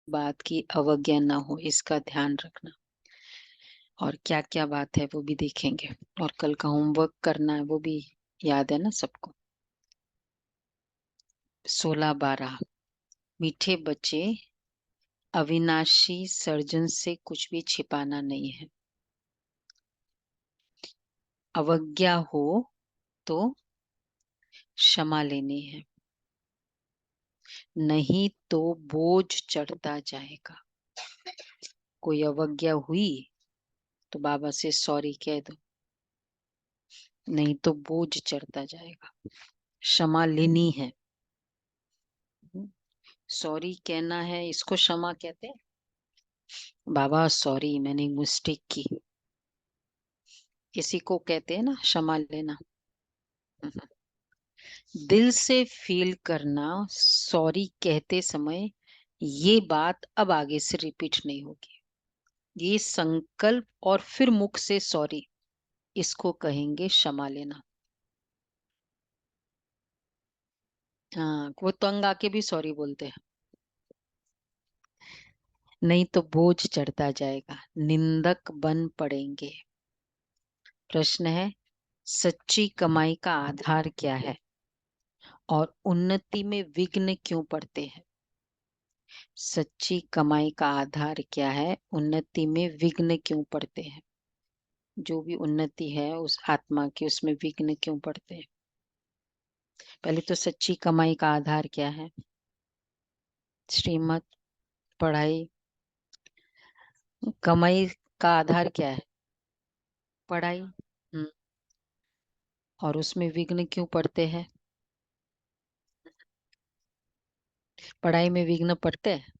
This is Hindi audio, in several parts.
बात की अवज्ञा ना हो, इसका ध्यान रखना। और क्या क्या बात है वो भी देखेंगे। और कल का होमवर्क करना है वो भी याद है ना सबको। 16-12। मीठे बच्चे, अविनाशी सर्जन से कुछ भी छिपाना नहीं है। अवज्ञा हो तो क्षमा लेनी है, नहीं तो बोझ चढ़ता जाएगा। कोई अवज्ञा हुई तो बाबा से सॉरी कह दो, नहीं तो बोझ चढ़ता जाएगा। क्षमा लेनी है। सॉरी कहना है, इसको क्षमा कहते हैं। बाबा सॉरी, मैंने मिस्टेक की, किसी को कहते हैं ना क्षमा लेना। दिल से फील करना, सॉरी कहते समय ये बात अब आगे से रिपीट नहीं होगी। ये संकल्प और फिर मुख से सॉरी, इसको कहेंगे क्षमा लेना। हाँ, वो तंग आके भी सॉरी बोलते हैं। नहीं तो बोझ चढ़ता जाएगा, निंदक बन पड़ेंगे। प्रश्न है, सच्ची कमाई का आधार क्या है और उन्नति में विघ्न क्यों पड़ते हैं? सच्ची कमाई का आधार क्या है, उन्नति में विघ्न क्यों पड़ते हैं? जो भी उन्नति है उस आत्मा की, उसमें विघ्न क्यों पड़ते हैं? पहले तो सच्ची कमाई का आधार क्या है? श्रीमत, पढ़ाई। कमाई का आधार क्या है? पढ़ाई। और उसमें विघ्न क्यों पड़ते हैं? पढ़ाई में विघ्न पड़ते हैं,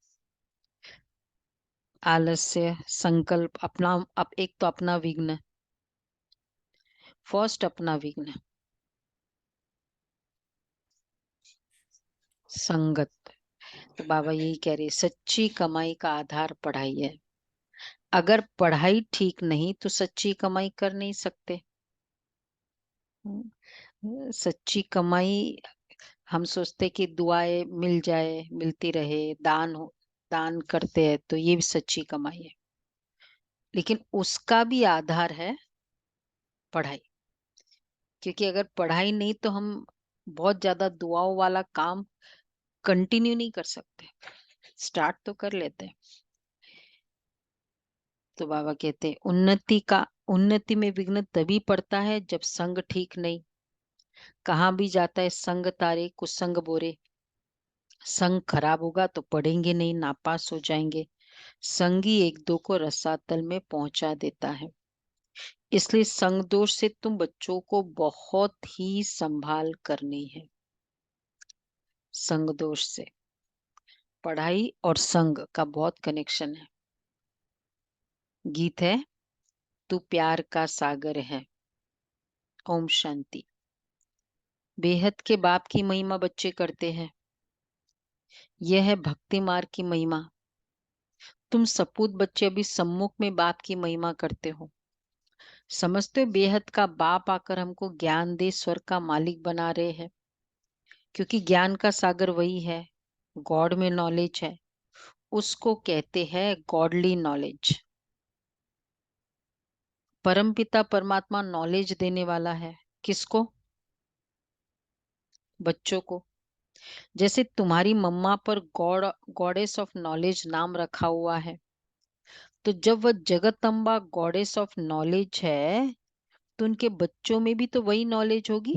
आलस्य, संकल्प, अपना एक तो अपना विघ्न, फर्स्ट अपना विघ्न, संगत। तो बाबा यही कह रहे, सच्ची कमाई का आधार पढ़ाई है। अगर पढ़ाई ठीक नहीं तो सच्ची कमाई कर नहीं सकते। सच्ची कमाई, हम सोचते कि दुआएं मिल जाए, मिलती रहे, दान हो, दान करते हैं तो ये भी सच्ची कमाई है। लेकिन उसका भी आधार है पढ़ाई। क्योंकि अगर पढ़ाई नहीं तो हम बहुत ज्यादा दुआओं वाला काम कंटिन्यू नहीं कर सकते। स्टार्ट तो कर लेते हैं। तो बाबा कहते हैं उन्नति में विघ्न तभी पड़ता है जब संग ठीक नहीं। कहाँ भी जाता है संग तारे कुसंग बोरे। संग खराब होगा तो पढ़ेंगे नहीं, नापास हो जाएंगे। संगी एक दो को रसातल में पहुंचा देता है। इसलिए संग दोष से तुम बच्चों को बहुत ही संभाल करनी है। संग दोष से पढ़ाई और संग का बहुत कनेक्शन है। गीत है, तू प्यार का सागर है। ओम शांति। बेहद के बाप की महिमा बच्चे करते हैं। यह है भक्ति मार्ग की महिमा। तुम सपूत बच्चे अभी सम्मुख में बाप की महिमा करते हो। समझते हो बेहद का बाप आकर हमको ज्ञान दे स्वर्ग का मालिक बना रहे हैं। क्योंकि ज्ञान का सागर वही है, गॉड में नॉलेज है, उसको कहते हैं गॉडली नॉलेज। परम पिता परमात्मा नॉलेज देने वाला है। किसको? बच्चों को। जैसे तुम्हारी मम्मा पर गॉडेस ऑफ नॉलेज नाम रखा हुआ है, तो जब वह जगतम्बा गॉडेस ऑफ नॉलेज है तो उनके बच्चों में भी तो वही नॉलेज होगी।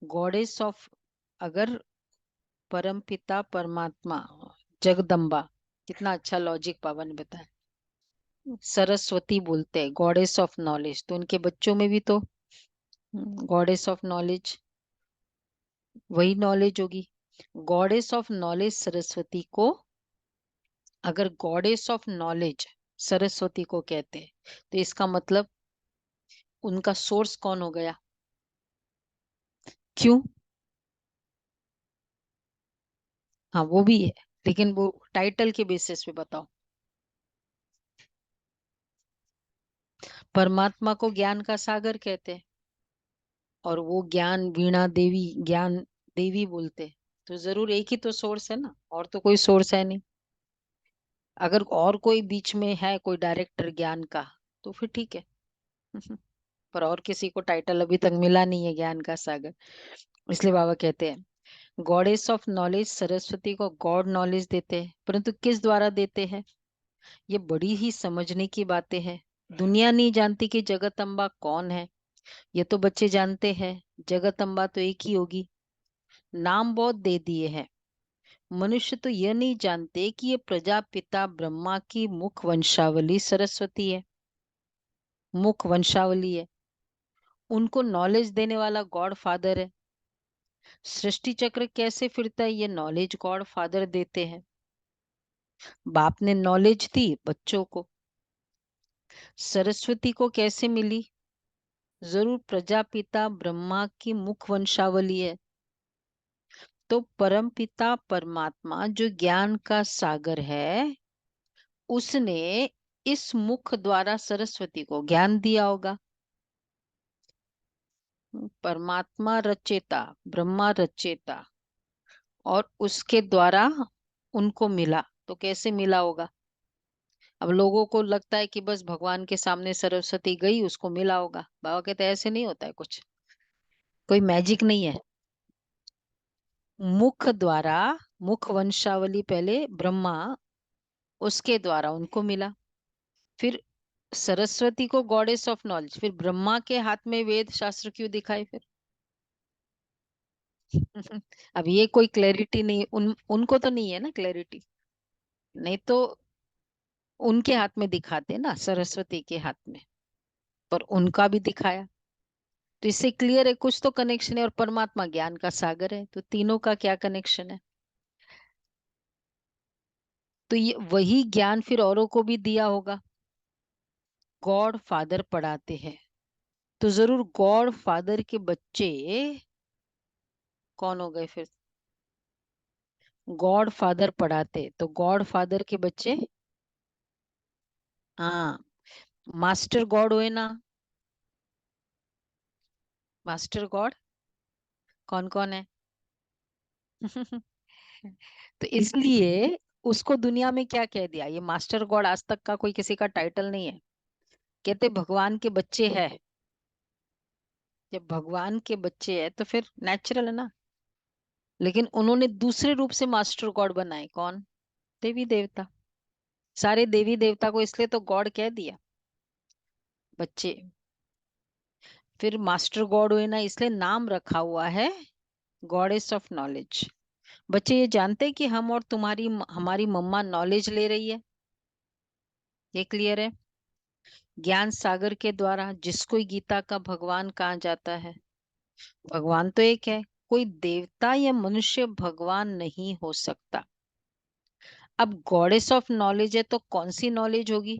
गॉडेस ऑफ, अगर परम पिता परमात्मा जगदम्बा, कितना अच्छा लॉजिक पावन ने बताया। सरस्वती बोलते हैं गॉडेस ऑफ नॉलेज, तो उनके बच्चों में भी तो गॉडेस ऑफ नॉलेज वही नॉलेज होगी। गॉडेस ऑफ नॉलेज सरस्वती को, अगर गॉडेस ऑफ नॉलेज सरस्वती को कहते हैं तो इसका मतलब उनका सोर्स कौन हो गया? क्यों? हाँ वो भी है, लेकिन वो टाइटल के बेसिस पे बताओ। परमात्मा को ज्ञान का सागर कहते हैं और वो ज्ञान वीणा देवी, ज्ञान देवी बोलते हैं। तो जरूर एक ही तो सोर्स है ना, और तो कोई सोर्स है नहीं। अगर और कोई बीच में है, कोई डायरेक्टर ज्ञान का, तो फिर ठीक है। पर और किसी को टाइटल अभी तक मिला नहीं है ज्ञान का सागर। इसलिए बाबा कहते हैं गॉडेस ऑफ नॉलेज सरस्वती को गॉड नॉलेज देते हैं, परंतु किस द्वारा देते हैं? ये बड़ी ही समझने की बातें हैं। दुनिया नहीं जानती कि जगदम्बा कौन है। ये तो बच्चे जानते हैं, जगदम्बा तो एक ही होगी। नाम बहुत दे दिए हैं। मनुष्य तो यह नहीं जानते कि ये प्रजापिता ब्रह्मा की मुख वंशावली सरस्वती है। मुख वंशावली है, उनको नॉलेज देने वाला गॉड फादर है। सृष्टि चक्र कैसे फिरता है, ये नॉलेज गॉड फादर देते हैं। बाप ने नॉलेज दी बच्चों को। सरस्वती को कैसे मिली? जरूर प्रजापिता ब्रह्मा की मुख वंशावली है। तो परम पिता परमात्मा जो ज्ञान का सागर है, उसने इस मुख द्वारा सरस्वती को ज्ञान दिया होगा। परमात्मा रचेता, ब्रह्मा रचेता, और उसके द्वारा उनको मिला। तो कैसे मिला होगा? अब लोगों को लगता है कि बस भगवान के सामने सरस्वती गई उसको मिला होगा। बाबा कहते हैं ऐसे नहीं होता है कुछ, कोई मैजिक नहीं है। मुख द्वारा, मुख वंशावली पहले ब्रह्मा, उसके द्वारा उनको मिला। फिर सरस्वती को गॉडेस ऑफ नॉलेज, फिर ब्रह्मा के हाथ में वेद शास्त्र क्यों दिखाए फिर? अब ये कोई क्लैरिटी नहीं, उनको तो नहीं है ना क्लैरिटी। नहीं तो उनके हाथ में दिखाते ना, सरस्वती के हाथ में, पर उनका भी दिखाया। तो इससे क्लियर है कुछ तो कनेक्शन है। और परमात्मा ज्ञान का सागर है, तो तीनों का क्या कनेक्शन है? तो ये वही ज्ञान फिर औरों को भी दिया होगा। गॉड फादर पढ़ाते हैं, तो जरूर गॉड फादर के बच्चे कौन हो गए फिर? गॉड फादर पढ़ाते, तो गॉड फादर के बच्चे, हाँ, मास्टर गॉड हुए ना। मास्टर गॉड कौन कौन है? तो इसलिए उसको दुनिया में क्या कह दिया, ये मास्टर गॉड आज तक का कोई किसी का टाइटल नहीं है। कहते भगवान के बच्चे हैं। जब भगवान के बच्चे हैं तो फिर नेचुरल है ना। लेकिन उन्होंने दूसरे रूप से मास्टर गॉड बनाए, कौन? देवी देवता। सारे देवी देवता को इसलिए तो गॉड कह दिया, बच्चे। फिर मास्टर गॉड हुए ना, इसलिए नाम रखा हुआ है गॉडेस ऑफ नॉलेज। बच्चे ये जानते हैं कि हम और तुम्हारी हमारी मम्मा नॉलेज ले रही है। ये क्लियर है? ज्ञान सागर के द्वारा जिसको गीता का भगवान कहा जाता है। भगवान तो एक है, कोई देवता या मनुष्य भगवान नहीं हो सकता। अब गॉडेस ऑफ नॉलेज है तो कौन सी नॉलेज होगी?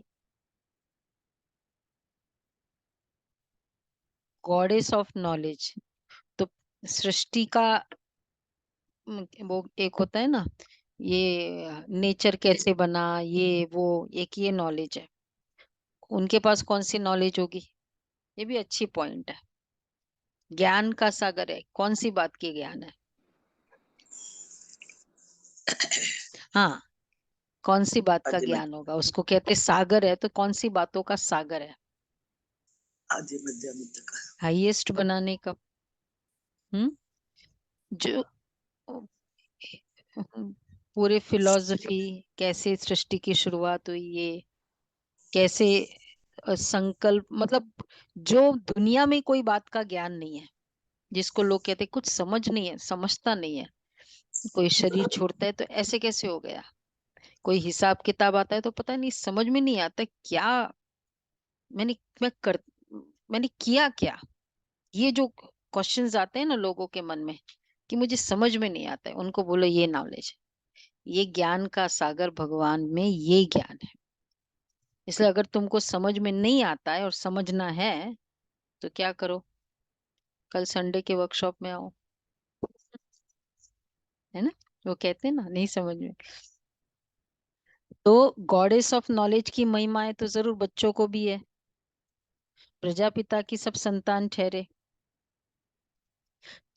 गॉडेस ऑफ नॉलेज, तो सृष्टि का वो एक होता है ना, ये नेचर कैसे बना, ये वो, एक ये नॉलेज है। उनके पास कौन सी नॉलेज होगी? ये भी अच्छी पॉइंट है। ज्ञान का सागर है, कौन सी बात की ज्ञान है? हाँ, कौन सी बात का आदि ज्ञान होगा? उसको कहते सागर है, तो कौन सी बातों का सागर है? आदि मध्य अंत का। हाईएस्ट बनाने का। हम्म जो पूरे फिलॉसफी, कैसे सृष्टि की शुरुआत हुई, ये कैसे संकल्प, मतलब जो दुनिया में कोई बात का ज्ञान नहीं है, जिसको लोग कहते हैं कुछ समझ नहीं है, समझता नहीं है। कोई शरीर छोड़ता है तो ऐसे कैसे हो गया, कोई हिसाब किताब आता है तो पता नहीं, समझ में नहीं आता क्या मैंने मैं कर मैंने किया क्या। ये जो क्वेश्चंस आते हैं ना लोगों के मन में कि मुझे समझ में नहीं आता है, उनको बोलो ये नॉलेज है, ये ज्ञान का सागर भगवान में ये ज्ञान है। इसलिए अगर तुमको समझ में नहीं आता है और समझना है, तो क्या करो, कल संडे के वर्कशॉप में आओ। है ना? वो कहते हैं ना, नहीं समझ में, तो गॉडेस ऑफ नॉलेज की महिमाएं तो जरूर बच्चों को भी है। प्रजापिता की सब संतान ठहरे,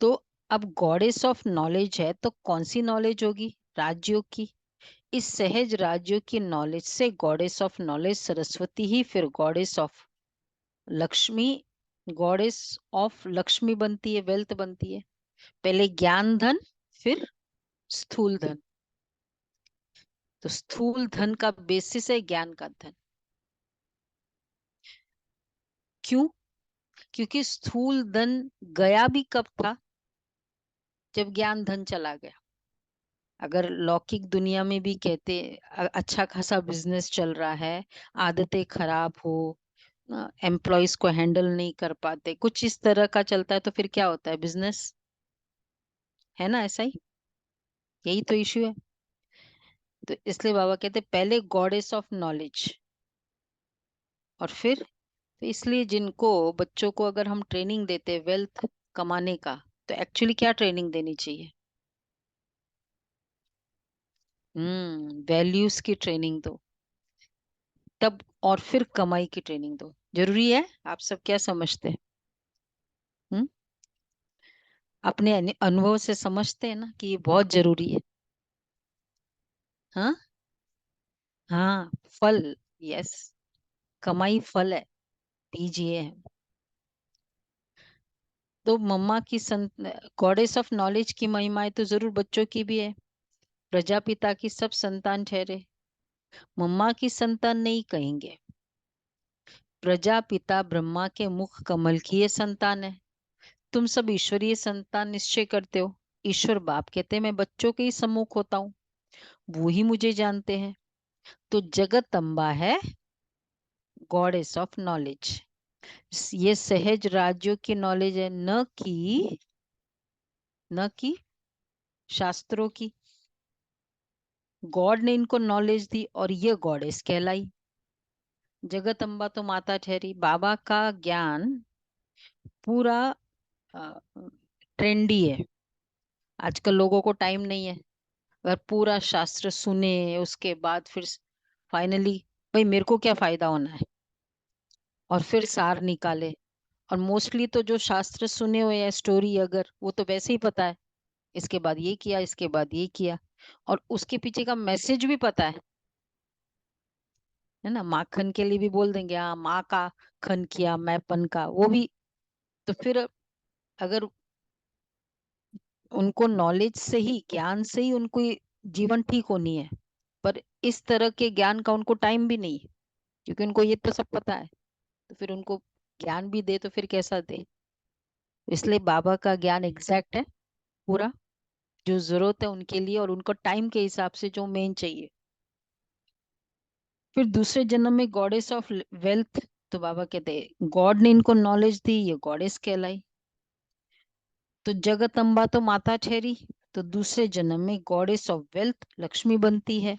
तो अब गॉडेस ऑफ नॉलेज है तो कौन सी नॉलेज होगी? राज्यों की। इस सहज राज्यों की नॉलेज से गॉडेस ऑफ नॉलेज सरस्वती ही फिर goddess of Lakshmi, goddess of Lakshmi बनती है, वेल्थ बनती है। पहले ज्ञान धन, फिर स्थूल धन। तो स्थूल धन का बेसिस है ज्ञान का धन। क्यों? क्योंकि स्थूल धन गया भी कब था? जब ज्ञान धन चला गया। अगर लौकिक दुनिया में भी कहते अच्छा खासा बिजनेस चल रहा है, आदतें खराब हो, एम्प्लॉयज को हैंडल नहीं कर पाते, कुछ इस तरह का चलता है, तो फिर क्या होता है? बिजनेस है ना, ऐसा ही। यही तो इश्यू है। तो इसलिए बाबा कहते पहले गॉडेस ऑफ नॉलेज, और फिर तो इसलिए जिनको बच्चों को अगर हम ट्रेनिंग देते वेल्थ कमाने का, तो एक्चुअली क्या ट्रेनिंग देनी चाहिए? वैल्यूज की ट्रेनिंग दो तब, और फिर कमाई की ट्रेनिंग दो। जरूरी है? आप सब क्या समझते हैं? हम्म अपने अनुभव से समझते हैं ना कि ये बहुत जरूरी है। हाँ, हाँ, फल। यस, कमाई फल है, दीजिए। तो मम्मा की गॉडेस ऑफ नॉलेज की महिमाएं तो जरूर बच्चों की भी है। प्रजापिता की सब संतान ठहरे, मम्मा की संतान नहीं कहेंगे। प्रजापिता ब्रह्मा के मुख कमल की ये संतान है। तुम सब ईश्वरीय संतान निश्चय करते हो। ईश्वर बाप कहते हैं मैं बच्चों के ही सम्मुख होता हूँ, वो ही मुझे जानते हैं। तो जगत अम्बा है गॉडेस ऑफ नॉलेज। ये सहज राज्यों की नॉलेज है, न कि शास्त्रों की। गॉड ने इनको नॉलेज दी और ये गॉडेस कहलाई। जगत अम्बा तो माता ठहरी। बाबा का ज्ञान पूरा ट्रेंडी है। आजकल लोगों को टाइम नहीं है, अगर पूरा शास्त्र सुने उसके बाद फिर फाइनली भाई मेरे को क्या फायदा होना है, और फिर सार निकाले। और मोस्टली तो जो शास्त्र सुने हुए हैं स्टोरी, अगर वो तो वैसे ही पता है, इसके बाद ये किया, इसके बाद ये किया, और उसके पीछे का मैसेज भी पता है ना। माखन के लिए भी बोल देंगे हाँ माँ का खन किया, मैं पन का, वो भी। तो फिर अगर उनको नॉलेज से ही, ज्ञान से ही उनको ये जीवन ठीक होनी है, पर इस तरह के ज्ञान का उनको टाइम भी नहीं है, क्योंकि उनको ये तो सब पता है। तो फिर उनको ज्ञान भी दे तो फिर कैसा दे? इसलिए बाबा का ज्ञान एग्जैक्ट है, पूरा जो जरूरत है उनके लिए, और उनको टाइम के हिसाब से जो मेन चाहिए। फिर दूसरे जन्म में गॉडेस ऑफ वेल्थ, तो बाबा कहते हैं गॉड ने इनको नॉलेज दी, ये गॉडेस कहलाई। तो जगत अम्बा तो माता ठहरी, तो दूसरे जन्म में गॉडेस ऑफ वेल्थ लक्ष्मी बनती है,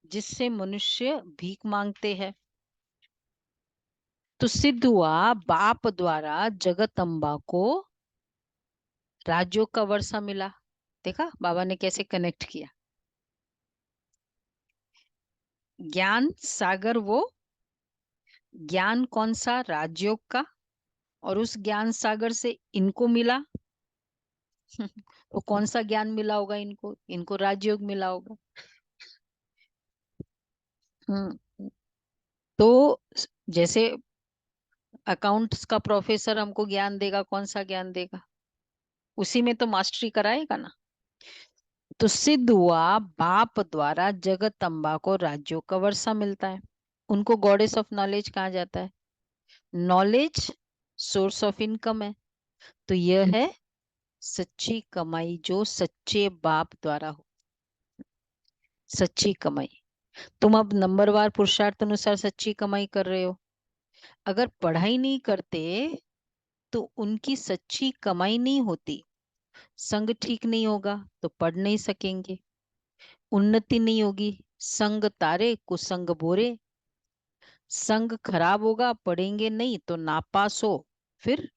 जिससे मनुष्य भीख मांगते हैं। तो सिद्ध हुआ बाप द्वारा जगत अम्बा को राज्यों का वर्षा मिला। देखा बाबा ने कैसे कनेक्ट किया? ज्ञान सागर वो, ज्ञान कौन सा? राजयोग का। और उस ज्ञान सागर से इनको मिला। तो कौन सा ज्ञान मिला होगा इनको? इनको राजयोग मिला होगा। हम्म तो जैसे अकाउंट्स का प्रोफेसर हमको ज्ञान देगा, कौन सा ज्ञान देगा? उसी में तो मास्टरी कराएगा ना। तो सिद्ध हुआ बाप द्वारा जगत अम्बा को राज्यों का वर्षा मिलता है। उनको गॉडेस ऑफ नॉलेज कहा जाता है। नॉलेज सोर्स ऑफ इनकम है, तो यह है सच्ची कमाई जो सच्चे बाप द्वारा हो। सच्ची कमाई। तुम अब नंबरवार पुरुषार्थ अनुसार सच्ची कमाई कर रहे हो। अगर पढ़ाई नहीं करते तो उनकी सच्ची कमाई नहीं होती। संग ठीक नहीं होगा तो पढ़ नहीं सकेंगे, उन्नति नहीं होगी। संग तारे कुसंग बोरे। संग खराब होगा, पढ़ेंगे नहीं तो नापास हो। फिर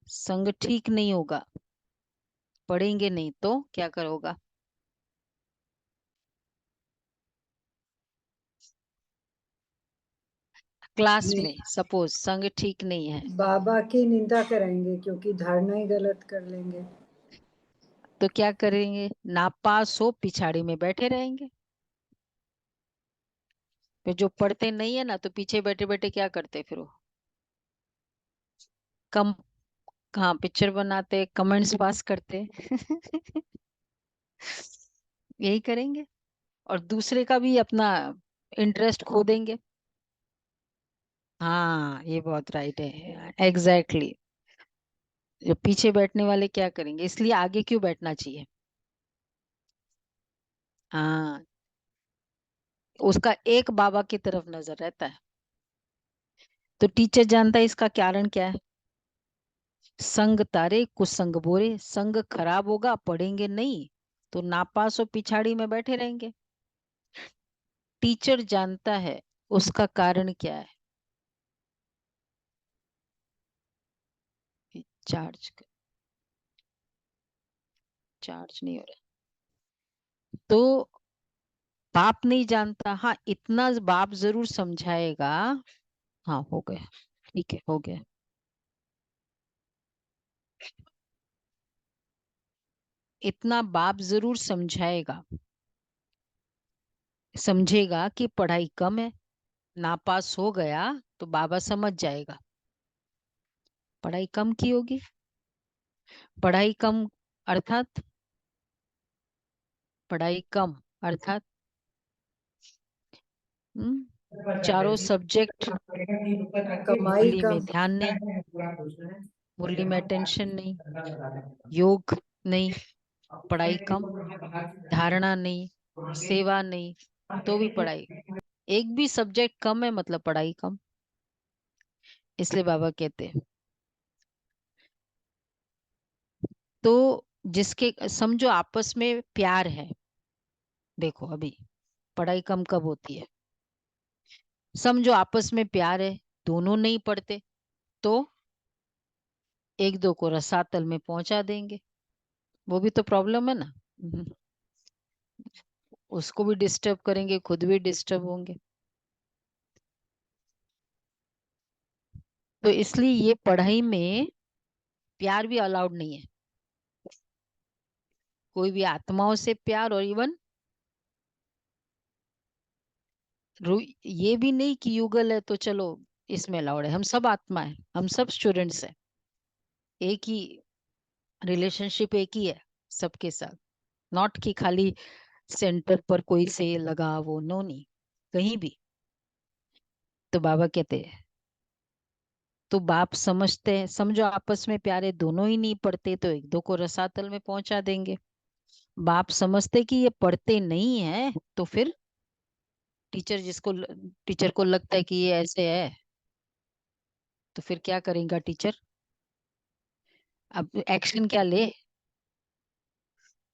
संग ठीक नहीं होगा, पढ़ेंगे नहीं तो क्या करोगा? क्लास नहीं, में सपोज संग ठीक नहीं है बाबा की निंदा कराएंगे क्योंकि धारणा ही गलत कर लेंगे। तो क्या करेंगे, नापास हो पिछाड़ी में बैठे रहेंगे। फिर जो पढ़ते नहीं है ना तो पीछे बैठे बैठे क्या करते फिर वो, कम, हाँ पिक्चर बनाते, कमेंट्स पास करते यही करेंगे। और दूसरे का भी अपना इंटरेस्ट खो देंगे। हाँ ये बहुत राइट है, एग्जैक्टली exactly। जो पीछे बैठने वाले क्या करेंगे, इसलिए आगे क्यों बैठना चाहिए। हाँ, उसका एक बाबा की तरफ नजर रहता है। तो टीचर जानता है इसका कारण क्या है। संग तारे कुसंग बोरे, संग खराब होगा पढ़ेंगे नहीं तो नापास और पिछाड़ी में बैठे रहेंगे। टीचर जानता है उसका कारण क्या है। चार्ज, चार्ज नहीं हो रहा। तो बाप नहीं जानता, हाँ इतना बाप जरूर समझाएगा। हाँ हो गया, ठीक है हो गया। इतना बाप जरूर समझाएगा, समझेगा कि पढ़ाई कम है, नापास हो गया तो बाबा समझ जाएगा पढ़ाई कम की होगी। पढ़ाई कम अर्थात, पढ़ाई कम अर्थात चारों सब्जेक्ट, कमाई बोली में कम। ध्यान नहीं, बोली में टेंशन नहीं, योग नहीं, पढ़ाई कम, धारणा नहीं, सेवा नहीं, तो भी पढ़ाई, एक भी सब्जेक्ट कम है मतलब पढ़ाई कम। इसलिए बाबा कहते हैं, तो जिसके समझो आपस में प्यार है, देखो अभी पढ़ाई कम कब होती है, समझो आपस में प्यार है, दोनों नहीं पढ़ते तो एक दो को रसातल में पहुंचा देंगे, वो भी तो प्रॉब्लम है ना। उसको भी डिस्टर्ब करेंगे, खुद भी डिस्टर्ब होंगे। तो इसलिए ये पढ़ाई में प्यार भी अलाउड नहीं है, कोई भी आत्माओं से प्यार, और इवन ये भी नहीं कि युगल है तो चलो इसमें अलाउड है। हम सब आत्मा है, हम सब स्टूडेंट्स हैं, एक ही रिलेशनशिप एक ही है सबके साथ। नॉट कि खाली सेंटर पर कोई से लगा वो, नो नहीं, कहीं भी। तो बाबा कहते हैं, तो बाप समझते हैं, समझो आपस में प्यारे दोनों ही नहीं पढ़ते तो एक दो को रसातल में पहुंचा देंगे। बाप समझते कि ये पढ़ते नहीं है तो फिर टीचर जिसको, टीचर को लगता है कि ये ऐसे है तो फिर क्या करेगा टीचर, अब एक्शन क्या ले।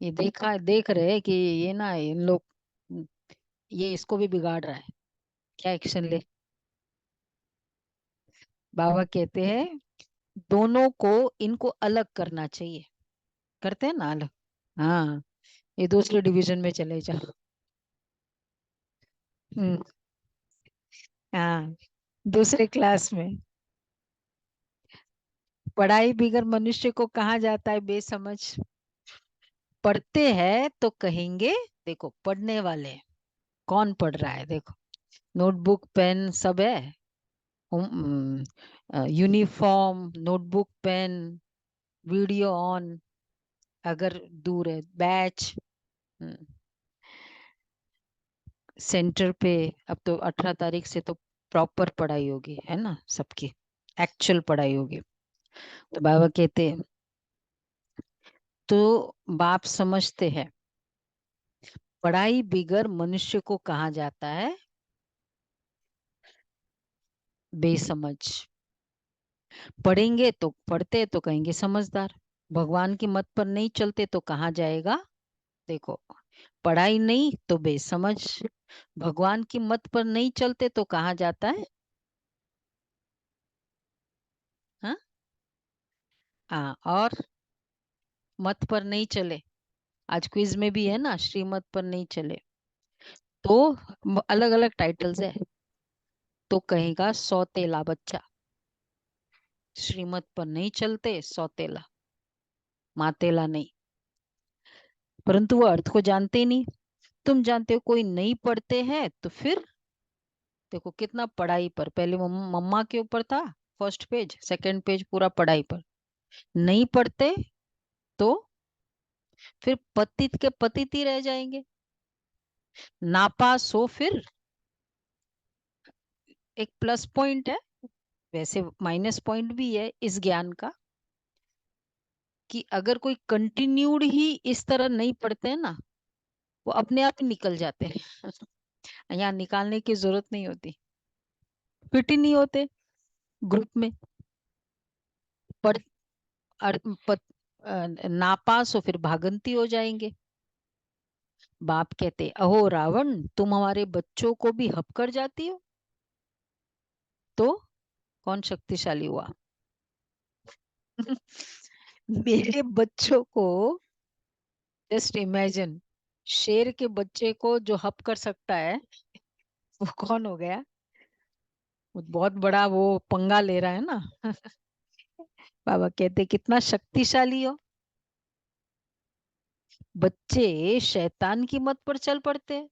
ये देखा, देख रहे हैं कि ये ना इन लोग, ये इसको भी बिगाड़ रहा है, क्या एक्शन ले। बाबा कहते हैं दोनों को, इनको अलग करना चाहिए, करते हैं ना अलग। हाँ, ये दूसरे डिवीजन में चले जाओ। हम्म, हाँ दूसरे क्लास में। पढ़ाई बिगर मनुष्य को कहा जाता है बेसमझ। पढ़ते हैं तो कहेंगे, देखो पढ़ने वाले, कौन पढ़ रहा है देखो, नोटबुक पेन सब है, uniform notebook pen, video on, अगर दूर है बैच, सेंटर पे। अब तो 18 तारीख से तो प्रॉपर पढ़ाई होगी है ना सबकी, एक्चुअल पढ़ाई होगी। तो बाबा कहते हैं, तो बाप समझते हैं पढ़ाई बिगर मनुष्य को कहा जाता है बेसमझ। पढ़ेंगे तो, पढ़ते तो कहेंगे समझदार, भगवान की मत पर नहीं चलते तो कहा जाएगा, देखो पढ़ाई नहीं तो बेसमझ, भगवान की मत पर नहीं चलते तो कहा जाता है, हाँ हाँ, और मत पर नहीं चले, आज क्विज में भी है ना, श्रीमत पर नहीं चले तो अलग अलग टाइटल्स है। तो कहेगा सौतेला बच्चा। श्रीमत पर नहीं चलते, सौतेला, मातेला नहीं। परंतु वो अर्थ को जानते नहीं। तुम जानते हो कोई नहीं पढ़ते हैं तो फिर देखो कितना पढ़ाई पर, पहले मम्मा के ऊपर था, फर्स्ट पेज, सेकंड पेज पूरा पढ़ाई पर। नहीं पढ़ते तो फिर पतित के पतित ही रह जाएंगे। नापास हो फिर एक प्लस पॉइंट है, वैसे माइनस पॉइंट भी है इस ज्ञान का, कि अगर कोई कंटिन्यूड ही इस तरह नहीं पढ़ते हैं ना, वो अपने आप ही निकल जाते हैं। यहाँ निकालने की जरूरत नहीं होती, फिट ही नहीं होते ग्रुप में। पढ़ अर- पत, नापास हो फिर भागंती हो जाएंगे। बाप कहते, अहो रावण, तुम हमारे बच्चों को भी हप कर जाती हो, तो कौन शक्तिशाली हुआ? मेरे बच्चों को, जस्ट इमेजिन, शेर के बच्चे को जो हप कर सकता है वो कौन हो गया? वो बहुत बड़ा वो पंगा ले रहा है ना। बाबा कहते कितना शक्तिशाली हो। बच्चे शैतान की मत पर चल पड़ते हैं।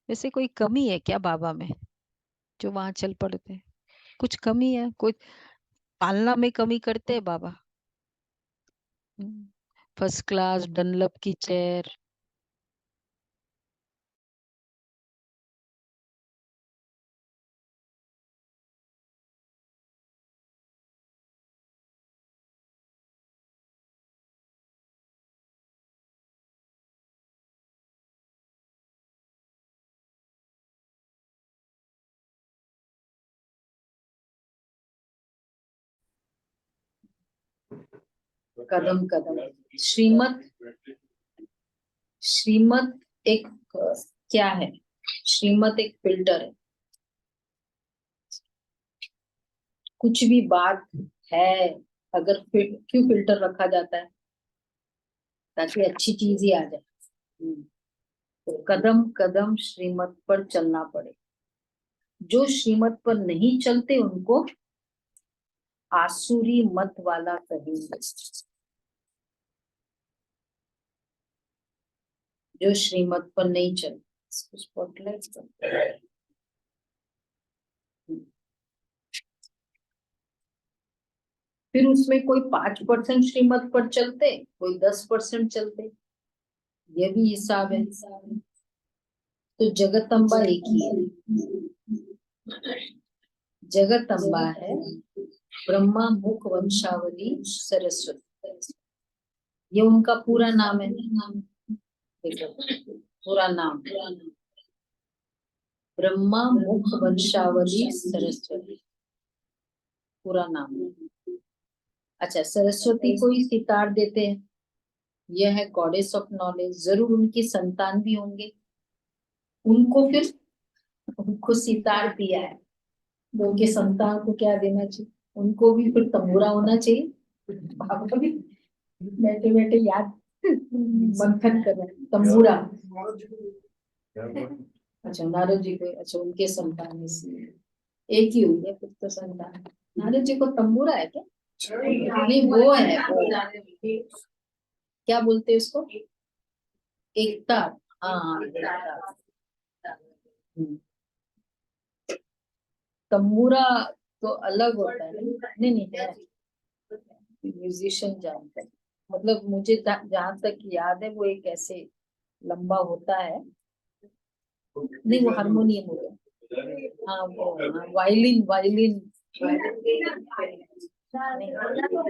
वैसे कोई कमी है क्या बाबा में जो वहां चल पड़ते हैं? कुछ कमी है? कोई पालना में कमी करते हैं बाबा? फर्स्ट क्लास डनलप की चेयर। कदम कदम। श्रीमत, श्रीमत एक क्या है? श्रीमत एक फिल्टर है। कुछ भी बात है, अगर क्यों फिल्टर रखा जाता है? ताकि अच्छी चीज ही आ जाए। तो कदम कदम श्रीमत पर चलना पड़े। जो श्रीमत पर नहीं चलते उनको आसुरी मत वाला कहेंगे। जो श्रीमत पर नहीं चलते, स्पॉटलाइट पर। फिर उसमें कोई 5% श्रीमत पर चलते, कोई 10% चलते, ये भी हिसाब है। तो जगतम्बा एक ही है। जगतम्बा है ब्रह्मा मुख वंशावली सरस्वती। ये उनका पूरा नाम है। देखो पूरा नाम, ब्रह्मा मुख वंशावली सरस्वती, पूरा नाम। अच्छा, सरस्वती को ही सितार देते हैं। यह है गॉडेस ऑफ नॉलेज। जरूर उनकी संतान भी होंगे, उनको फिर उनको सितार दिया है। तो उनके संतान को क्या देना चाहिए? उनको भी फिर तंबूरा होना चाहिए। आपको भी बैठे बैठे याद मंथन कर रहे हैं। तंबूरा। अच्छा नारद जी को, अच्छा उनके संतान, इसलिए एक ही हो गया फिर तो संतान। नारद जी को तंबूरा है क्या? नहीं वो है वो, क्या बोलते हैं उसको? एकता। हाँ एकता। हम्म। तंबूरा तो अलग होता है। नहीं नहीं है, म्यूजिशियन जानते हैं। मतलब मुझे जहां तक याद है वो एक ऐसे लंबा होता है। नहीं वो हारमोनियम हो गया। हाँ वो, हाँ, वायलिन वायलिन।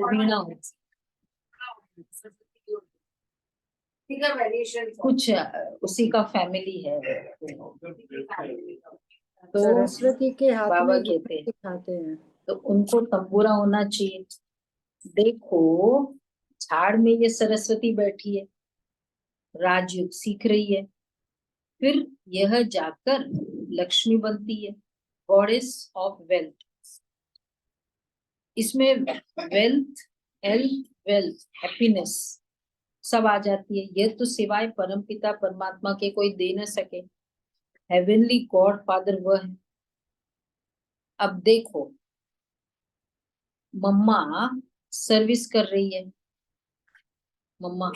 वीणा हो, कुछ उसी का फैमिली है। तो सरस्वती के हाथ बाबा में कहते वीणा हैं दिखाते हैं। तो उनको तंबूरा होना चाहिए। देखो झाड़ में ये सरस्वती बैठी है, राजयोग सीख रही है, फिर यह जाकर लक्ष्मी बनती है, गॉडेस ऑफ वेल्थ। इसमें वेल्थ, हेल्थ, वेल्थ, हैप्पीनेस सब आ जाती है। यह तो सिवाय परमपिता परमात्मा के कोई दे न सके। हेवनली गॉड फादर वह है अब देखो, मम्मा सर्विस कर रही है, मम्मा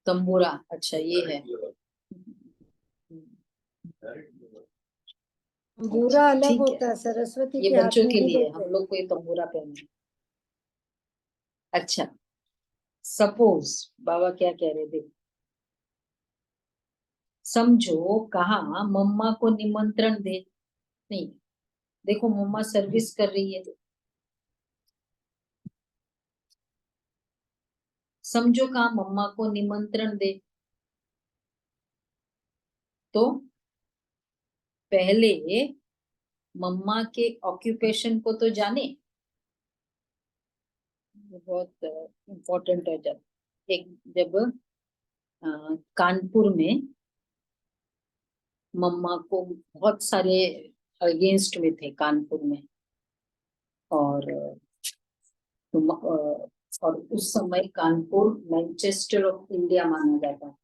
तंबूरा, अच्छा ये है। बुरा अलग ठीक होता है, है, सरस्वती ये के हाथ बच्चों में के भी लिए, देते हम हैं। लोग को ये तंबूरा पहनना है। अच्छा, सपोज बाबा क्या कह रहे थे, समझो कहा मम्मा को निमंत्रण दे, नहीं, देखो मम्मा सर्विस कर रही है, समझो कहा मम्मा को निमंत्रण दे, तो पहले मम्मा के ऑक्यूपेशन को तो जाने, ये बहुत इम्पोर्टेंट है। जब कानपुर में मम्मा को बहुत सारे अगेंस्ट में थे कानपुर में, और और उस समय कानपुर मैनचेस्टर ऑफ इंडिया माना जाता था।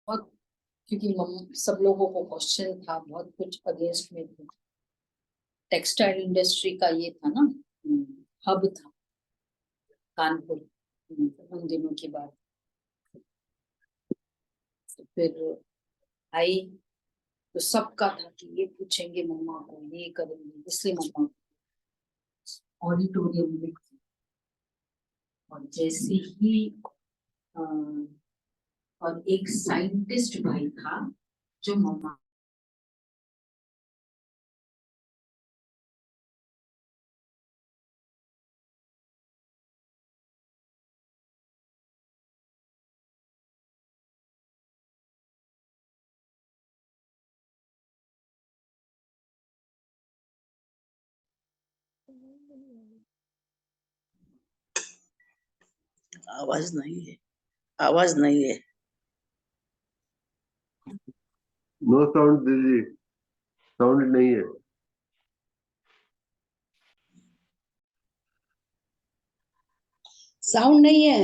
बहुत, क्योंकि सब लोगों को क्वेश्चन था, बहुत कुछ अगेंस्ट में थे, टेक्सटाइल इंडस्ट्री का ये था ना, हब था कानपुर उन दिनों की बात। तो फिर आई, तो सबका था कि ये पूछेंगे मम्मा को, ये करेंगे, इसलिए मम्मा ऑडिटोरियम में थी। और जैसे ही और एक साइंटिस्ट भाई था जो मम्मा आवाज नहीं है, आवाज नहीं है। नो साउंड दीदी, साउंड नहीं है। साउंड नहीं है।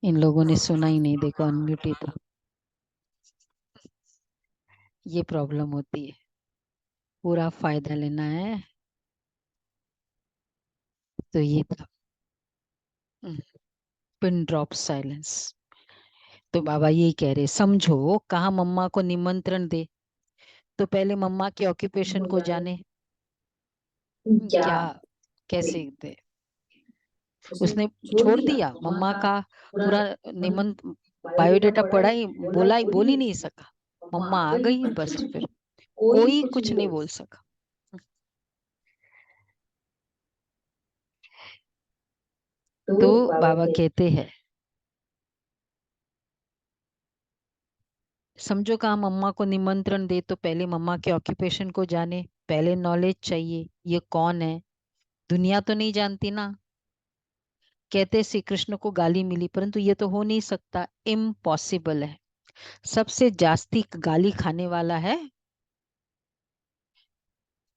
इन लोगों ने सुना ही नहीं, देखो अनम्यूट ही था। ये प्रॉब्लम होती है, पूरा फायदा लेना है, तो ये था पिन ड्रॉप साइलेंस। तो बाबा यही कह रहे, समझो कहा मम्मा को निमंत्रण दे, तो पहले मम्मा के ऑक्यूपेशन को जाने। क्या क्या, कैसे दे? उसने छोड़ छोड़ दिया दिया मम्मा मम्मा का का पूरा पूरा निमंत्रण, बायोडेटा बायोडेटा पढ़ा पढ़ा ही, ही, बोल बोल ही ही नहीं नहीं सका, सका। मम्मा मम्मा आ आ गई, गई, बस फिर कोई कोई कुछ कुछ नहीं नहीं बोल बोल सका। सका। तो बाबा कहते हैं, समझो कहा मम्मा को निमंत्रण दे, तो पहले मम्मा के ऑक्यूपेशन को जाने, पहले नॉलेज चाहिए, ये कौन है, दुनिया तो नहीं जानती ना। कहते श्री कृष्ण को गाली मिली, परंतु ये तो हो नहीं सकता, इम्पॉसिबल है। सबसे जास्ती गाली खाने वाला है,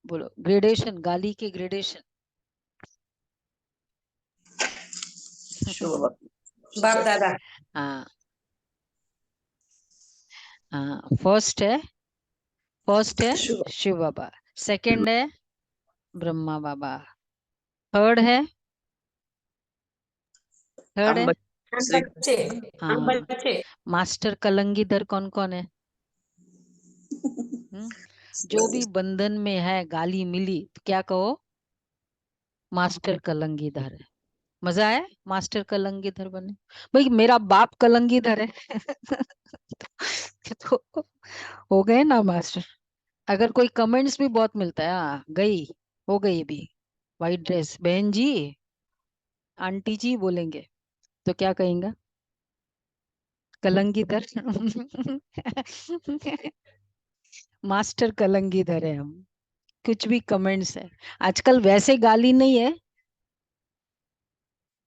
बोलो ग्रेडेशन, गाली के ग्रेडेशन। बाप दादा। हाँ हाँ, फर्स्ट है शिव बाबा, सेकंड है ब्रह्मा बाबा, थर्ड है, थर्ड हम है बच्चे, हम हाँ, बच्चे। मास्टर कलंगीधर कौन कौन है? जो भी बंधन में है, गाली मिली तो क्या कहो, मास्टर कलंगीधर है। मजा आया, मास्टर कलंगीधर बने। भाई मेरा बाप कलंगीधर है तो हो गए ना मास्टर। अगर कोई कमेंट्स भी बहुत मिलता है, गई, हो गई भी, वाइट ड्रेस बहन जी, आंटी जी बोलेंगे, तो क्या कहेंगे, कलंगीधर मास्टर कलंगीधर है हम। कुछ भी कमेंट्स है, आजकल वैसे गाली नहीं है,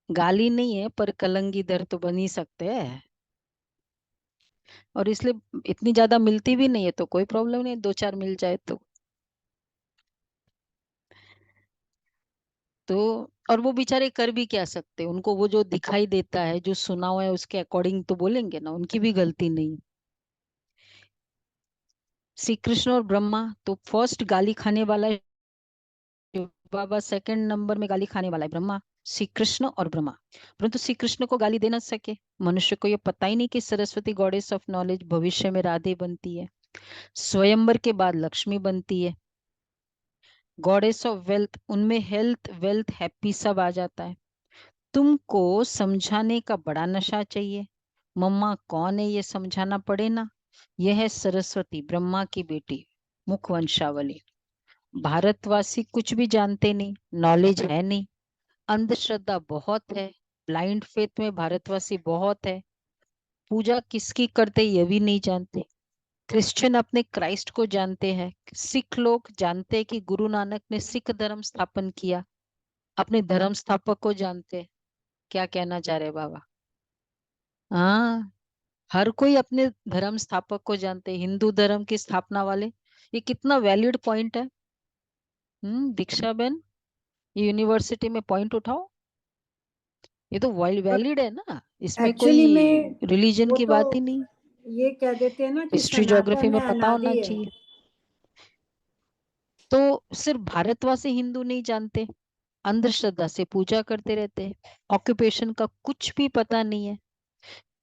गाली नहीं है, पर कलंगीधर तो बन ही सकते हैं। और इसलिए इतनी ज्यादा मिलती भी नहीं है, तो कोई प्रॉब्लम नहीं, 2-4 मिल जाए तो और वो बेचारे कर भी क्या सकते, उनको वो जो दिखाई देता है, जो सुना हुआ है उसके अकॉर्डिंग तो बोलेंगे ना, उनकी भी गलती नहीं। श्री कृष्ण और ब्रह्मा तो फर्स्ट गाली खाने वाला है शिव बाबा, सेकंड नंबर में गाली खाने वाला है ब्रह्मा। श्री कृष्ण और ब्रह्मा, परंतु श्री कृष्ण को गाली दे ना सके। मनुष्य को ये पता ही नहीं कि सरस्वती गॉडेस ऑफ नॉलेज भविष्य में राधे बनती है, स्वयंवर के बाद लक्ष्मी बनती है, गॉडेस ऑफ वेल्थ, उनमें हेल्थ वेल्थ हैप्पी सब आ जाता है। तुमको समझाने का बड़ा नशा चाहिए, मम्मा कौन है ये समझाना पड़े ना। यह है सरस्वती, ब्रह्मा की बेटी, मुख वंशावली। भारतवासी कुछ भी जानते नहीं, नॉलेज है नहीं, अंधश्रद्धा बहुत है, ब्लाइंड फेथ में भारतवासी बहुत है, पूजा किसकी करते ये भी नहीं जानते। क्रिश्चियन अपने क्राइस्ट को जानते हैं, सिख लोग जानते हैं कि गुरु नानक ने सिख धर्म स्थापन किया, अपने धर्म स्थापक को जानते हैं। क्या कहना चाह रहे बाबा? हाँ, हर कोई अपने धर्म स्थापक को जानते हैं, हिंदू धर्म की स्थापना वाले। ये कितना वैलिड पॉइंट है। दीक्षा बहन, ये यूनिवर्सिटी में पॉइंट उठाओ, ये तो वैलिड है ना, इसमें कोई एक्चुअली में रिलीजन वो की तो बात ही नहीं। ये कह देते हैं ना कि हिस्ट्री ज्योग्राफी सनातन में है, पता होना अनादि है। चाहिए। तो सिर्फ भारतवासी हिंदू नहीं जानते, अंधश्रद्धा से पूजा करते रहते हैं, ऑक्यूपेशन का कुछ भी पता नहीं है,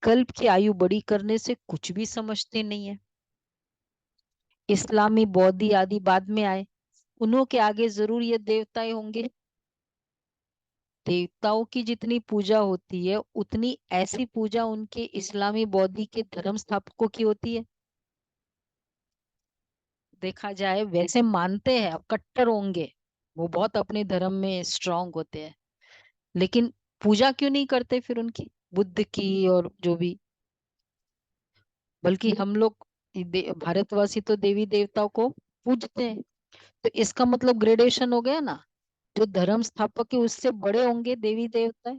कल्प की आयु बड़ी करने से कुछ भी समझते नहीं है। इस्लामी बौद्धी आदि बाद में आए, उन्हों के आगे जरूर ये देवताएं होंगे। देवताओं की जितनी पूजा होती है उतनी ऐसी पूजा उनके इस्लामी बौद्धि के धर्म स्थापकों की होती है। देखा जाए वैसे मानते हैं, अब कट्टर होंगे, वो बहुत अपने धर्म में स्ट्रांग होते हैं, लेकिन पूजा क्यों नहीं करते फिर उनकी, बुद्ध की और जो भी। बल्कि हम लोग भारतवासी तो देवी देवताओं को पूजते हैं, तो इसका मतलब ग्रेडेशन हो गया ना, जो धर्म स्थापक है उससे बड़े होंगे देवी देवता,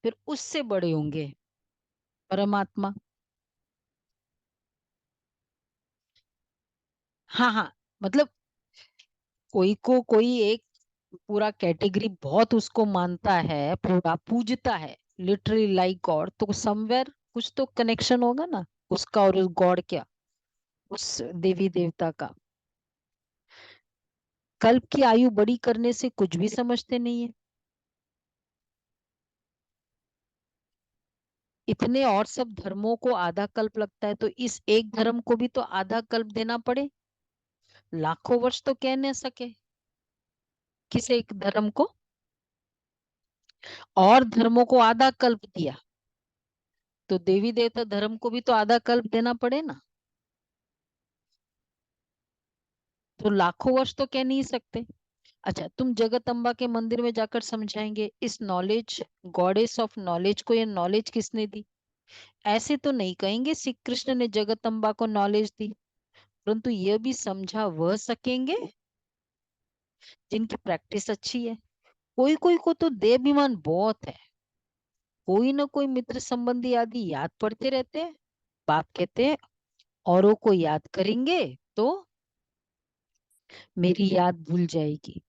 फिर उससे बड़े होंगे परमात्मा। हाँ हाँ, मतलब कोई को कोई एक पूरा कैटेगरी बहुत उसको मानता है, पूरा पूजता है, लिटरली लाइक गॉड, तो समवेयर कुछ तो कनेक्शन होगा ना उसका और उस गॉड क्या, उस देवी देवता का। कल्प की आयु बड़ी करने से कुछ भी समझते नहीं है, इतने और सब धर्मों को आधा कल्प लगता है, तो इस एक धर्म को भी तो आधा कल्प देना पड़े, लाखों वर्ष तो कह नहीं सके किस एक धर्म को, और धर्मों को आधा कल्प दिया, तो देवी देवता धर्म को भी तो आधा कल्प देना पड़े ना, तो लाखों वर्ष तो कह नहीं सकते। अच्छा, तुम जगदम्बा के मंदिर में जाकर समझाएंगे इस नॉलेज, गॉडेस ऑफ नॉलेज को ये नॉलेज किसने दी, ऐसे तो नहीं कहेंगे श्री कृष्ण ने जगदम्बा को नॉलेज दी, परंतु यह भी समझा वह सकेंगे जिनकी प्रैक्टिस अच्छी है। कोई कोई को तो देहाभिमान बहुत है, कोई ना कोई मित्र संबंधी आदि याद पड़ते रहते हैं, बाप कहते हैं औरों को याद करेंगे तो मेरी याद भूल जाएगी।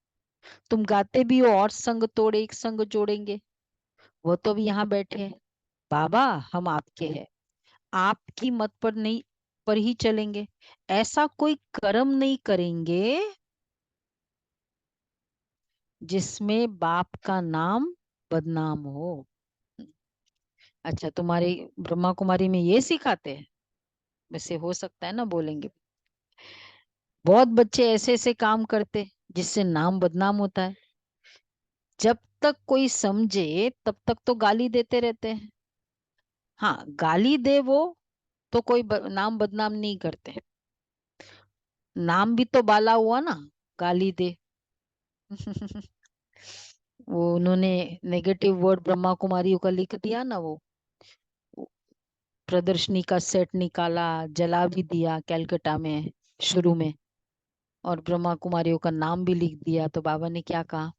तुम गाते भी हो और संग तोड़े एक संग जोड़ेंगे, वो तो भी यहाँ बैठे हैं, बाबा हम आपके हैं, आपकी मत पर नहीं पर ही चलेंगे, ऐसा कोई कर्म नहीं करेंगे जिसमें बाप का नाम बदनाम हो। अच्छा, तुम्हारी ब्रह्मा कुमारी में ये सिखाते हैं? वैसे हो सकता है ना, बोलेंगे बहुत बच्चे ऐसे ऐसे काम करते जिससे नाम बदनाम होता है, जब तक कोई समझे तब तक तो गाली देते रहते हैं। हाँ, गाली दे वो तो कोई नाम बदनाम नहीं करते, नाम भी तो बाला हुआ ना, गाली दे। वो उन्होंने नेगेटिव वर्ड ब्रह्मा कुमारियों का लिख दिया ना, वो प्रदर्शनी का सेट निकाला, जला भी दिया कलकत्ता में शुरू में, और ब्रह्मा कुमारियों का नाम भी लिख दिया, तो बाबा ने क्या कहा,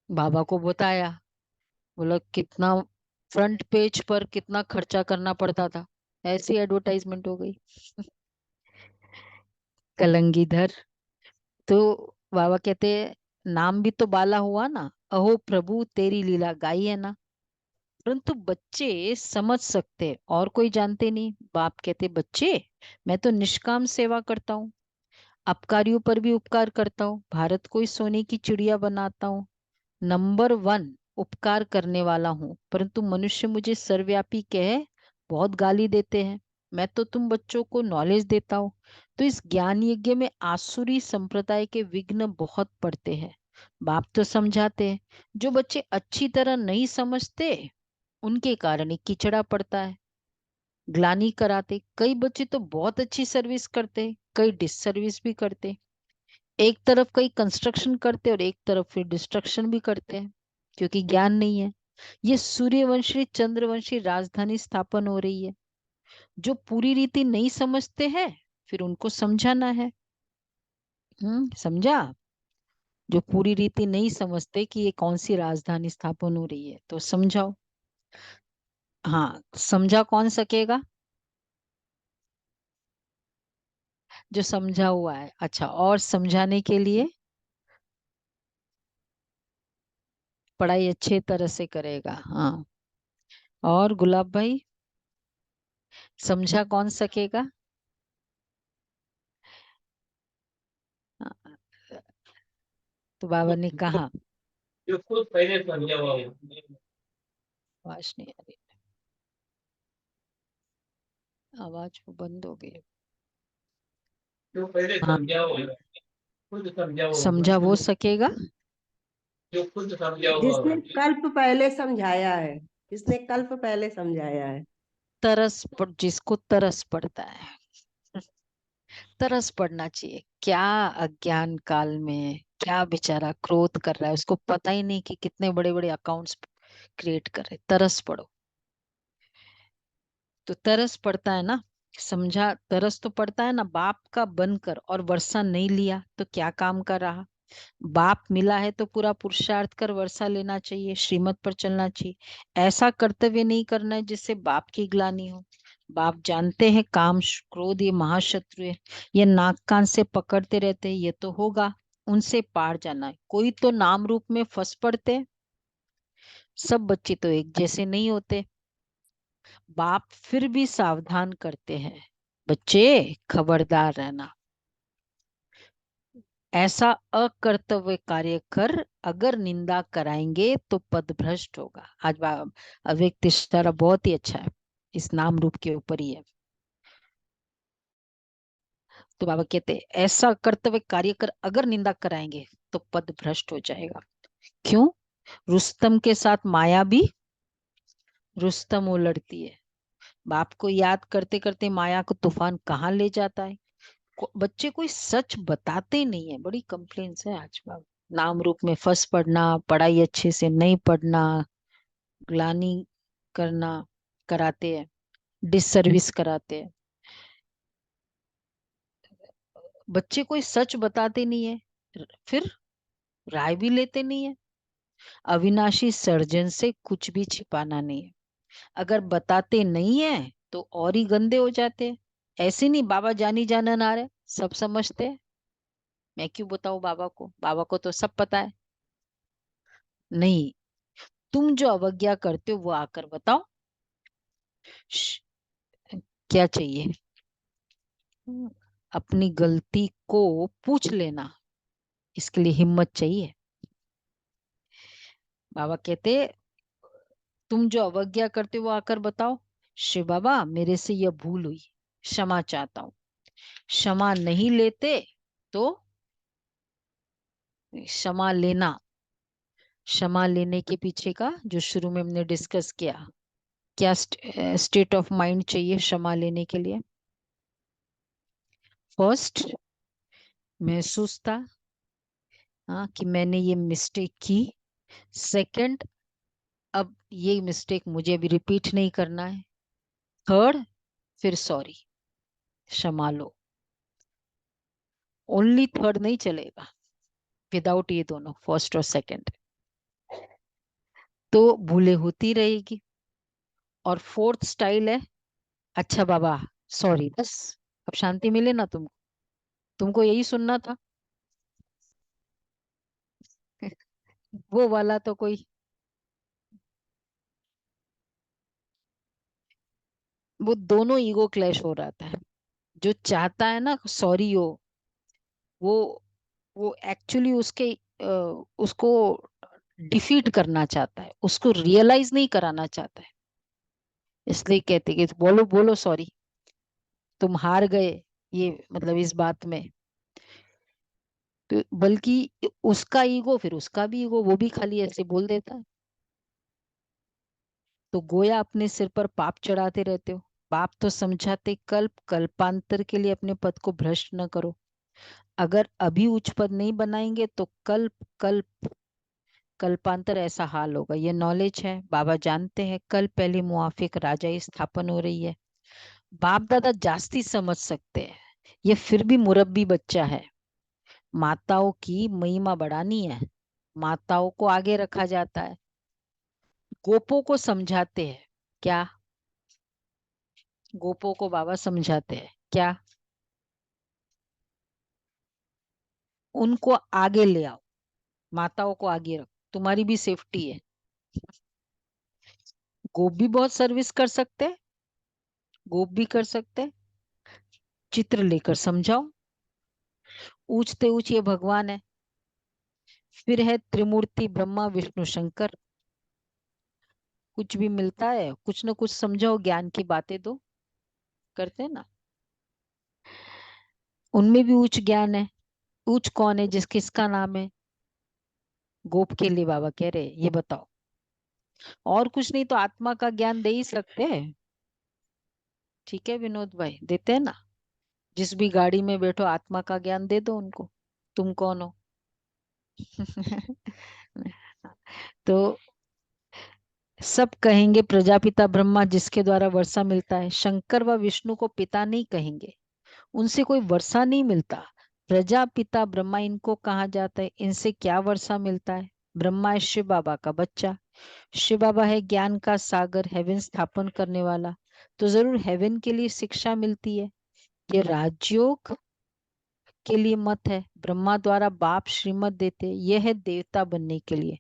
बाबा को बताया, बोला कितना फ्रंट पेज पर कितना खर्चा करना पड़ता था, ऐसी एडवर्टाइजमेंट हो गई। कलंगीधर। तो बाबा कहते नाम भी तो बाला हुआ ना, अहो प्रभु तेरी लीला गाई है ना। परंतु बच्चे समझ सकते और कोई जानते नहीं। बाप कहते बच्चे मैं तो निष्काम सेवा करता हूँ, अपकारियों पर भी उपकार करता हूँ, भारत को ही सोने की चिड़िया बनाता हूँ, नंबर वन उपकार करने वाला हूँ। परंतु मनुष्य मुझे सर्वव्यापी कह बहुत गाली देते हैं। मैं तो तुम बच्चों को नॉलेज देता हूँ। तो इस ज्ञान यज्ञ में आसुरी संप्रदाय के विघ्न बहुत पड़ते हैं। बाप तो समझाते हैं, जो बच्चे अच्छी तरह नहीं समझते उनके कारण ही कीचड़ा पड़ता है। ग्लानी कराते, कई बच्चे तो बहुत अच्छी सर्विस करते, कई डिस सर्विस भी करते। एक तरफ कई कंस्ट्रक्शन करते और एक तरफ फिर डिस्ट्रक्शन भी करते हैं, क्योंकि ज्ञान नहीं है। ये सूर्यवंशी चंद्रवंशी राजधानी स्थापन हो रही है। जो पूरी रीति नहीं समझते हैं फिर उनको समझाना है। समझा? जो पूरी रीति नहीं समझते कि ये कौन सी राजधानी स्थापन हो रही है तो समझाओ। हाँ, समझा कौन सकेगा? जो समझा हुआ है। अच्छा, और समझाने के लिए पढ़ाई अच्छे तरह से करेगा। हाँ, और गुलाब भाई समझा कौन सकेगा? हाँ, तो बाबा ने कहा जो खुद पहले समझा हुआ हो, आवाज नहीं आ रही, आवाज वो बंद हो गई। जो पहले हाँ, समझा हुआ है, खुद समझा हुआ होगा, समझा वो सकेगा। जो खुद समझा हुआ जिसने होगा। कल्प पहले समझाया है, जिसने कल्प पहले समझाया है। तरस पर जिसको तरस पड़ता है, तरस पड़ना चाहिए। क्या अज्ञान काल में क्या बेचारा क्रोध कर रहा है, उसको पता ही नहीं कि कितने बड़े बड़े अकाउंट्स क्रिएट कर रहे। तरस पड़ो। तो तरस पड़ता है ना, समझा? तरस तो पड़ता है ना। बाप का बनकर और वर्षा नहीं लिया तो क्या काम कर रहा? बाप मिला है तो पूरा पुरुषार्थ कर वर्षा लेना चाहिए, श्रीमत पर चलना चाहिए। ऐसा कर्तव्य नहीं करना है जिससे बाप की ग्लानि हो। बाप जानते हैं काम क्रोध ये महाशत्रु है, ये नाक कान से पकड़ते रहते हैं, ये तो होगा, उनसे पार जाना है। कोई तो नाम रूप में फंस पड़ते हैं। सब बच्चे तो एक जैसे नहीं होते। बाप फिर भी सावधान करते हैं, बच्चे खबरदार रहना, ऐसा अकर्तव्य कार्य कर अगर निंदा कराएंगे तो पद भ्रष्ट होगा। आज अव्यक्त इशारा बहुत ही अच्छा है, इस नाम रूप के ऊपर ही है। तो बाबा कहते हैं, ऐसा कर्तव्य कार्य कर अगर निंदा कराएंगे तो पद भ्रष्ट हो जाएगा। क्यों? रुस्तम के साथ माया भी रुस्तम उलटती है। बाप को याद करते करते माया को तूफान कहाँ ले जाता है। बच्चे कोई सच बताते नहीं है, बड़ी कंप्लेंट्स है आज। बाप नाम रूप में फंस पड़ना, पढ़ाई अच्छे से नहीं पढ़ना, ग्लानी करना कराते हैं, डिससर्विस कराते हैं। बच्चे कोई सच बताते नहीं है, फिर राय भी लेते नहीं है। अविनाशी सर्जन से कुछ भी छिपाना नहीं है। अगर बताते नहीं है तो और ही गंदे हो जाते हैं। ऐसे नहीं बाबा जानी जानन आ रहे, सब समझते हैं, मैं क्यों बताऊं बाबा को, बाबा को तो सब पता है। नहीं, तुम जो अवज्ञा करते हो वो आकर बताओ। श- क्या चाहिए? अपनी गलती को पूछ लेना, इसके लिए हिम्मत चाहिए। बाबा कहते तुम जो अवज्ञा करते हो वो आकर बताओ, शिव बाबा मेरे से यह भूल हुई, क्षमा चाहता हूँ। क्षमा नहीं लेते तो क्षमा लेना, क्षमा लेने के पीछे का जो शुरू में हमने डिस्कस किया, क्या स्टेट ऑफ माइंड चाहिए क्षमा लेने के लिए? फर्स्ट, महसूस था, हाँ, कि मैंने ये मिस्टेक की। सेकंड, अब ये मिस्टेक मुझे अभी रिपीट नहीं करना है। थर्ड, फिर सॉरी, क्षमा लो। ओनली थर्ड नहीं चलेगा, विदाउट ये दोनों फर्स्ट और सेकंड तो भूले होती रहेगी। और फोर्थ स्टाइल है अच्छा बाबा सॉरी, बस अब शांति मिले ना तुमको, तुमको यही सुनना था। वो वाला तो कोई, वो दोनों ईगो क्लैश हो रहा था। जो चाहता है ना सॉरी हो, वो वो एक्चुअली उसको डिफीट करना चाहता है, उसको रियलाइज नहीं कराना चाहता है। इसलिए कहते कि बोलो बोलो सॉरी, तुम हार गए, ये मतलब इस बात में। तो बल्कि उसका ईगो फिर उसका भी ईगो, वो भी खाली ऐसे बोल देता है। तो गोया अपने सिर पर पाप चढ़ाते रहते हो। पाप तो समझाते कल्प कल्पांतर के लिए अपने पद को भ्रष्ट न करो। अगर अभी उच्च पद नहीं बनाएंगे तो कल्प कल्प कल्पांतर ऐसा हाल होगा। ये नॉलेज है, बाबा जानते हैं कल पहले मुआफिक राजा स्थापन हो रही है। बाप दादा जास्ती समझ सकते हैं, ये फिर भी मुरब्बी बच्चा है। माताओं की महिमा बढ़ानी है, माताओं को आगे रखा जाता है। गोपों को समझाते हैं क्या, गोपों को बाबा समझाते हैं क्या, उनको आगे ले आओ, माताओं को आगे रखो, तुम्हारी भी सेफ्टी है। गोप भी बहुत सर्विस कर सकते हैं, गोप भी कर सकते हैं। चित्र लेकर समझाओ, ऊंचते ऊंच ये भगवान है, फिर है त्रिमूर्ति ब्रह्मा विष्णु शंकर। कुछ भी मिलता है कुछ ना कुछ समझाओ, ज्ञान की बातें दो, करते हैं ना। उनमें भी उच्च ज्ञान है। उच्च कौन है, जिस किसका नाम है, गोप के लिए बाबा कह रहे ये बताओ। और कुछ नहीं तो आत्मा का ज्ञान दे ही सकते हैं। ठीक है विनोद भाई, देते हैं ना। जिस भी गाड़ी में बैठो आत्मा का ज्ञान दे दो उनको, तुम कौन हो। तो सब कहेंगे प्रजापिता ब्रह्मा जिसके द्वारा वर्षा मिलता है। शंकर व विष्णु को पिता नहीं कहेंगे, उनसे कोई वर्षा नहीं मिलता। प्रजापिता ब्रह्मा इनको कहा जाता है, इनसे क्या वर्षा मिलता है। ब्रह्मा है शिव बाबा का बच्चा, शिव बाबा है ज्ञान का सागर, हेवन स्थापन करने वाला। तो जरूर हेवन के लिए शिक्षा मिलती है। ये राजयोग के लिए मत है, ब्रह्मा द्वारा बाप श्रीमत देते, यह है देवता बनने के लिए।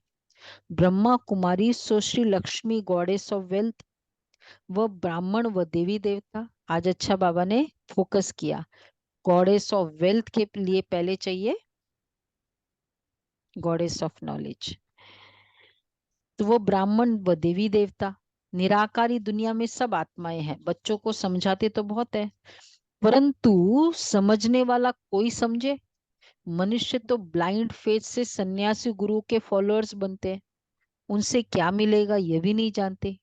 Brahma Kumari so Shri Lakshmi goddess of wealth, वह ब्राह्मण व देवी देवता। आज अच्छा बाबा ने फोकस किया, गॉडेस ऑफ वेल्थ के लिए पहले चाहिए गॉडेस ऑफ नॉलेज। तो वो ब्राह्मण व देवी देवता। निराकारी दुनिया में सब आत्माएं हैं। बच्चों को समझाते तो बहुत है, परंतु समझने वाला कोई समझे। मनुष्य तो ब्लाइंड फेथ से सन्यासी गुरु के फॉलोअर्स बनते हैं, उनसे क्या मिलेगा ये भी नहीं जानते।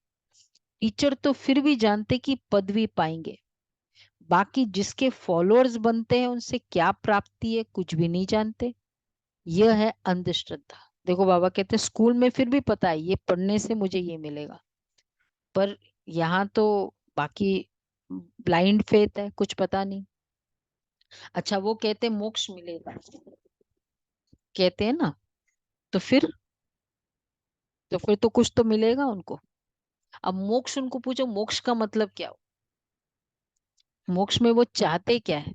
टीचर तो फिर भी जानते कि पदवी पाएंगे, बाकी जिसके फॉलोअर्स बनते हैं उनसे क्या प्राप्ति है कुछ भी नहीं जानते। यह है अंधश्रद्धा। देखो बाबा कहते हैं स्कूल में फिर भी पता है ये पढ़ने से मुझे ये मिलेगा, पर यहाँ तो बाकी ब्लाइंड फेथ है, कुछ पता नहीं। अच्छा वो कहते हैं मोक्ष मिलेगा, कहते हैं ना, तो फिर तो कुछ तो मिलेगा उनको। अब मोक्ष उनको पूछो मोक्ष का मतलब क्या हो, मोक्ष में वो चाहते क्या है,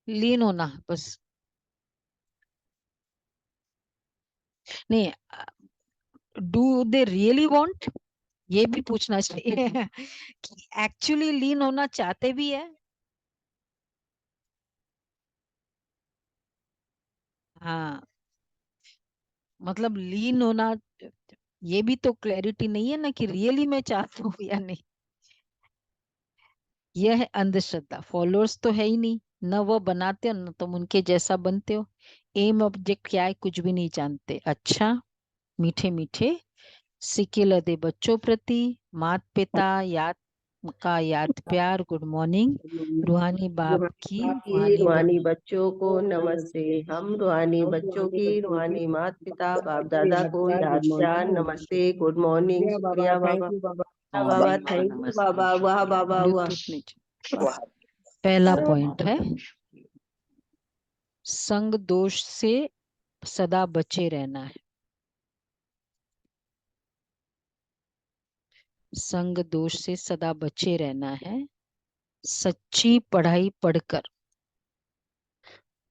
लीन होना बस। नहीं, डू दे रियली वांट, ये भी पूछना चाहिए कि एक्चुअली लीन होना चाहते भी है। हाँ, मतलब लीन होना, ये भी तो क्लैरिटी नहीं है ना कि रियली मैं चाहता हूँ या नहीं। यह है अंधश्रद्धा। फॉलोअर्स तो है ही नहीं, न वो बनाते हो न तुम उनके जैसा बनते हो। एम ऑब्जेक्ट क्या है कुछ भी नहीं जानते। अच्छा, मीठे मीठे सिक्के लदे बच्चों प्रति मात पिता याद का याद प्यार गुड मॉर्निंग। रूहानी बाप की रूहानी रूहानी बच्चों को नमस्ते। हम रूहानी बच्चों की रूहानी माता पिता बाप दादा को याद प्यार नमस्ते गुड मॉर्निंग। शुक्रिया बाबा। बाबा थैंक यू बाबा। वाह बाबा वाह। ब्लूटूथ नीचे। पहला पॉइंट है संग दोष से सदा बचे रहना है। संग दोष से सदा बचे रहना है। सच्ची पढ़ाई पढ़कर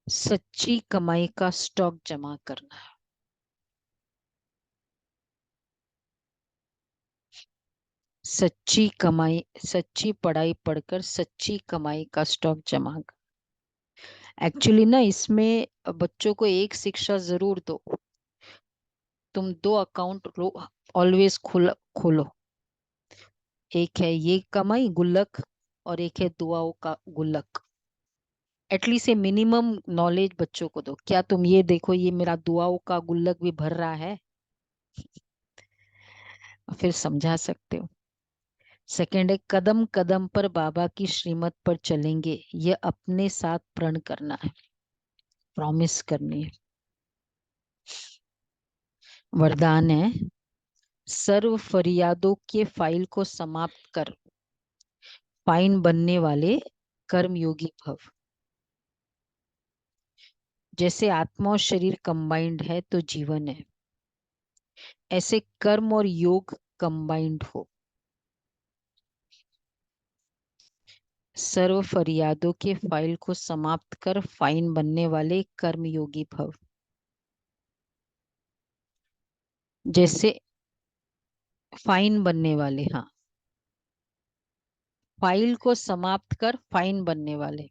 सच्ची कमाई का स्टॉक जमा करना है। सच्ची पढ़ाई पढ़कर सच्ची कमाई का स्टॉक जमा कर। एक्चुअली ना इसमें बच्चों को एक शिक्षा जरूर दो। तुम 2 अकाउंट ऑलवेज खोलो। एक है ये कमाई गुल्लक और एक है दुआओं का गुल्लक। एटलीस्ट ये मिनिमम नॉलेज बच्चों को दो। क्या तुम ये देखो ये मेरा दुआओं का गुल्लक भी भर रहा है, फिर समझा सकते हो। सेकंड है कदम कदम पर बाबा की श्रीमत पर चलेंगे, ये अपने साथ प्रण करना है, प्रॉमिस करनी है। वरदान है सर्व फरियादों के फाइल को समाप्त कर फाइन बनने वाले कर्मयोगी भव। जैसे आत्मा और शरीर कंबाइंड है तो जीवन है, ऐसे कर्म और योग कंबाइंड हो। सर्व फरियादों के फाइल को समाप्त कर फाइन बनने वाले कर्मयोगी भव। जैसे फाइन बनने वाले, हाँ, फाइल को समाप्त कर फाइन बनने वाले।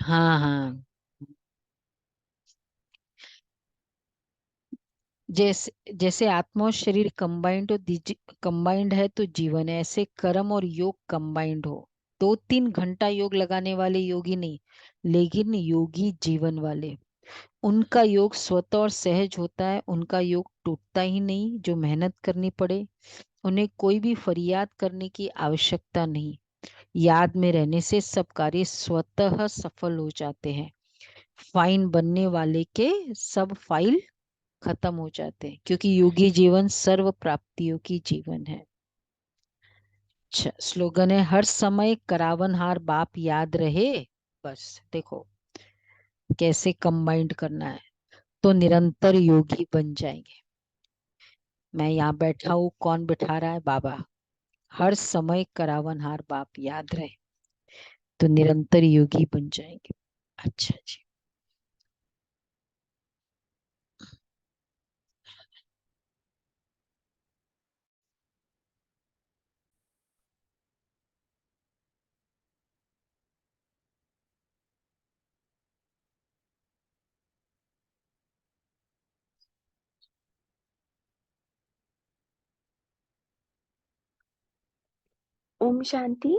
हाँ हाँ, जैसे जैसे आत्मा और शरीर कंबाइंड है तो जीवन है, ऐसे कर्म और योग कंबाइंड हो। 2-3 घंटा योग लगाने वाले योगी नहीं, लेकिन योगी जीवन वाले। उनका योग स्वतः और सहज होता है, उनका योग टूटता ही नहीं। जो मेहनत करनी पड़े उन्हें कोई भी फरियाद करने की आवश्यकता नहीं। याद में रहने से सब कार्य स्वतः सफल हो जाते हैं। फाइन बनने वाले के सब फाइल खत्म हो जाते हैं, क्योंकि योगी जीवन सर्व प्राप्तियों की जीवन है। अच्छा, स्लोगन है हर समय करावनहार बाप याद रहे। बस देखो कैसे कंबाइंड करना है, तो निरंतर योगी बन जाएंगे। मैं यहाँ बैठा हूँ, कौन बिठा रहा है? बाबा। हर समय करावनहार बाप याद रहे तो निरंतर योगी बन जाएंगे। अच्छा जी। ओम शांति।